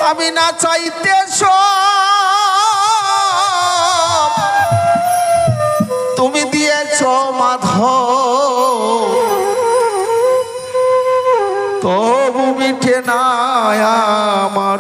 আমি না চাইতে তুমি দিয়েছ মাধব, তবু মিঠে না আমার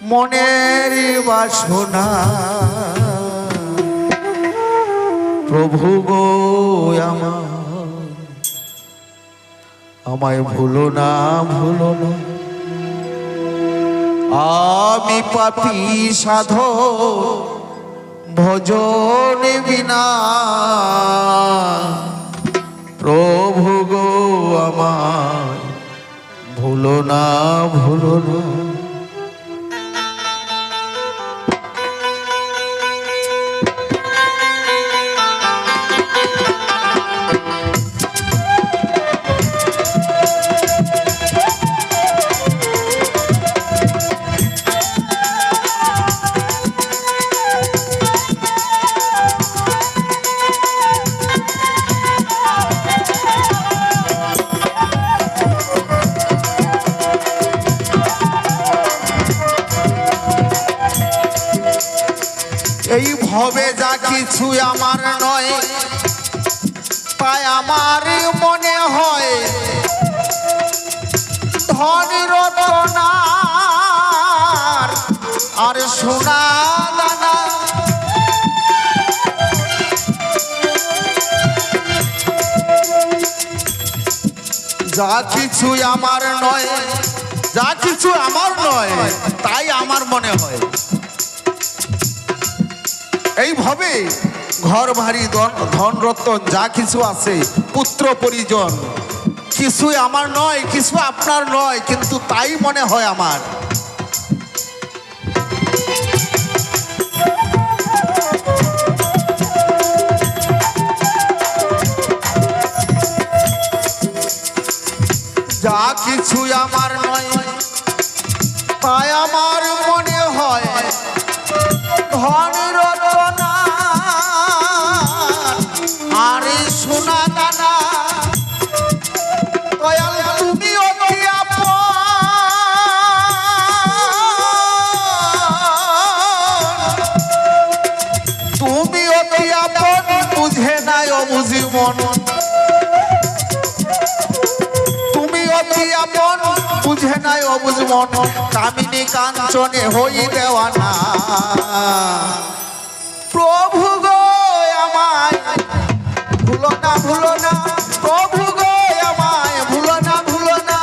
মনের বাসনা। প্রভু গো আমায় ভুলো না, ভুলো না, আমি পাপী সাধক ভজন বিনা। প্রভু গো আমায় ভুলো না, ভুলো না। এই ভবে যা কিছু আমার নয়, তাই আমার মনে হয় ধন রত্নার আর সোনা দানা। যা কিছু আমার নয়, যা কিছু আমার নয়, তাই আমার মনে হয় এইভাবে ঘর বাড়ি ধন রত্ন যা কিছু আছে, পুত্র পরিজন, কিছুই আমার নয়, কিছু আপনার নয়, কিন্তু তাই মনে হয় আমার। যা কিছু আমার নয়, তাই আমার মনে হয় ধন রত্ন আর সোনা দানা। দয়াল তুমি অতি আপন, তুমি অতি আপন, বুঝে নাই অবুঝি মন। তুমি অতি আপন, বুঝে নাই অবুঝ মন। কামিনী কাঞ্চনে হই দেওয়ানা। প্রভু গো আমায় ভুলো না, ভুলো না, প্রভু গো আমায় ভুলো না, ভুলো না।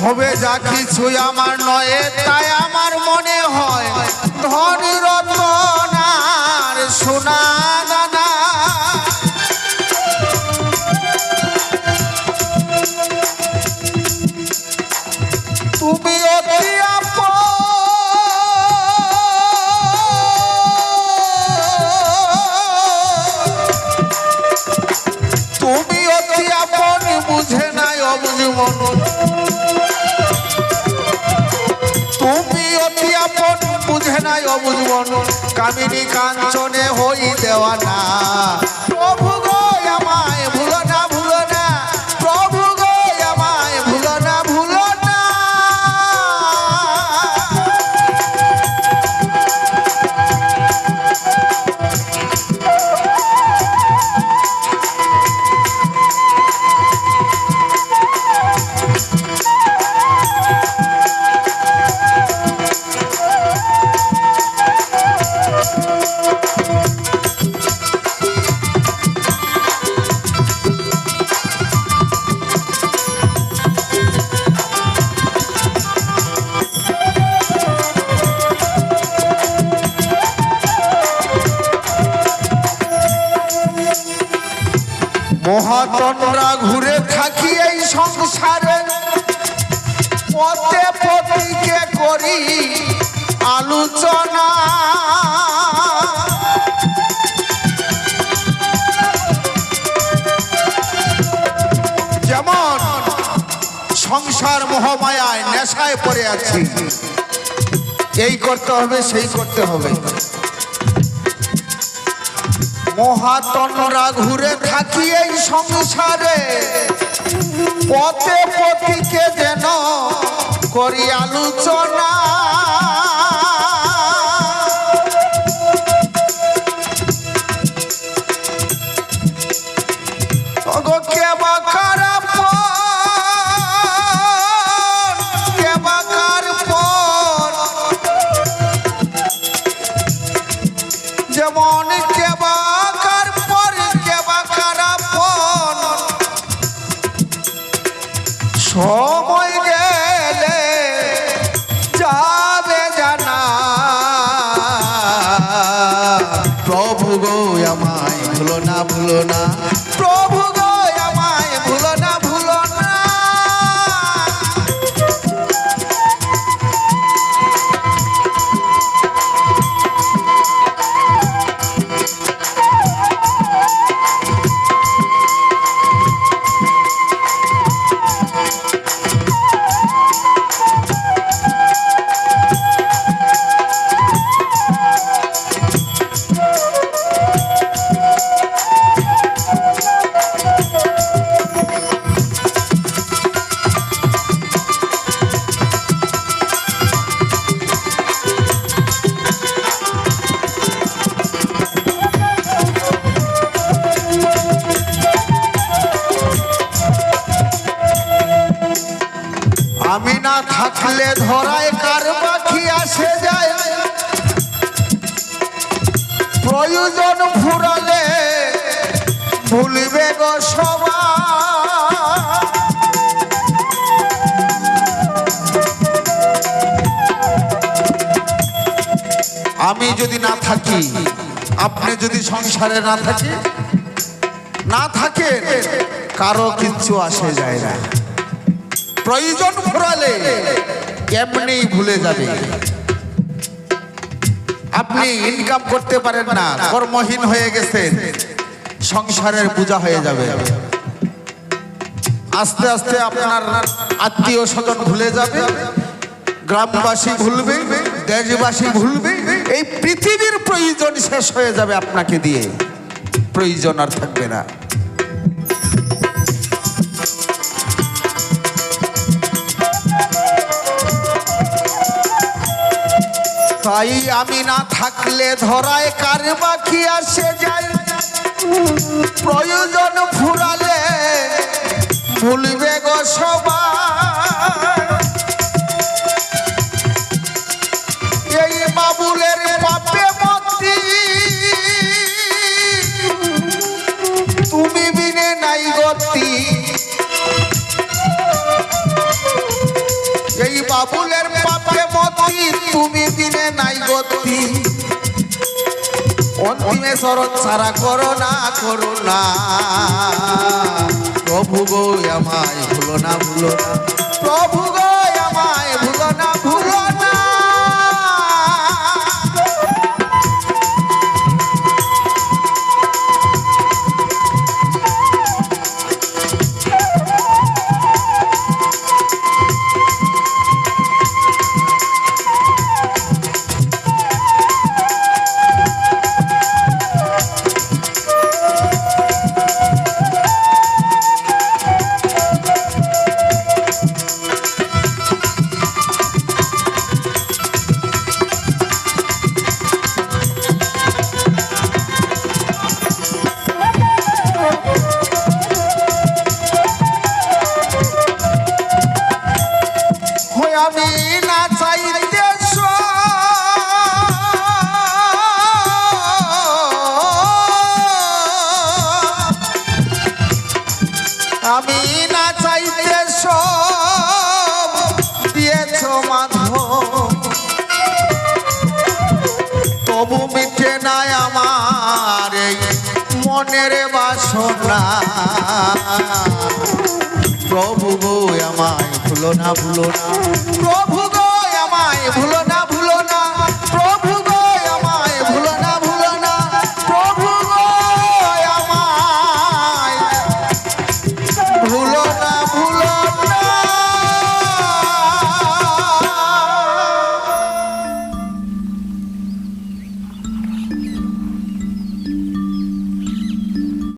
হবে যা কিছু আমার নয়, তাই আমার মনে হয় ধন রত্ন আর সোনা দানা। তুমি অতি আপন, তুমি অতি আপন, বুঝে নাই অবুঝ মন। তুমি অতি আপন, বুঝে নাই অবুঝ মন। কামিনী কাঞ্চনে হই দেওয়ানা। প্রভু গো আমায় ভুলো না, ভুলো না, প্রভু গো আমায় ভুলো না, ভুলো না। মহাতন্দ্রা ঘুরে থাকি এই সংসারে, পথে পথিকে করি আলোচনা। যেমন সংসার মোহমায়ায় নেশায় পড়ে আছি, এই করতে হবে সেই করতে হবে। মহাতনরা ঘুরে থাকি এই সংসারে, পথে পথিকে যেন করি আলোচনা। যেমন কেবাকার পর কেবাকার আপন, সময় গেলে যাবে জানা। প্রভু গো আমায় ভুলো না ভুলো না, প্রভু গো আমায় ভুলো না ভুলো না। আমি না থাকলে ধরায় কার পাখি আসে যায়, প্রয়োজন ফুরালে ভুলবে গো সবাই। আমি যদি না থাকি, আপনি যদি সংসারে না থাকেন, কারো কিচ্ছু আসে যায় না। প্রয়োজন ফুরালে এমনি ভুলে যাবে। আপনি ইনকাম করতে পারেন না, কর্মহীন হয়ে গেছেন, সংসারের বোঝা হয়ে যাবে। আস্তে আস্তে আপনার আত্মীয় স্বজন ভুলে যাবে, গ্রামবাসী ভুলবে, দেশবাসী ভুলবে। এই পৃথিবীর প্রয়োজন শেষ হয়ে যাবে আপনাকে দিয়ে, প্রয়োজন আর থাকবে না। তাই আমি না থাকলে ধরায় কার বাকি আসে যায়, প্রয়োজন ফুরালে ভুলবে গো সবাই। এই বাবুলের পাপে মতি, তুমি বিনে নাই গতি। এই বাবুলের পাপে মতি, তুমি বিনে নাই গতি। অন্তিমে শরৎ ছাড়া করো না করো না। প্রভু গো আমায় ভুলো না ভুলো না, প্রভু গো আমায় ভুলো না ভুলো না। আমি না চাইতে আমি না চাইতে সব দিয়েছ মাধব, তবু মিটে নাই আমার এই মনের বাসনা। প্রভু গো আমায় ভুলো না ভুলো না, প্রভু গো আমায় ভুলো না।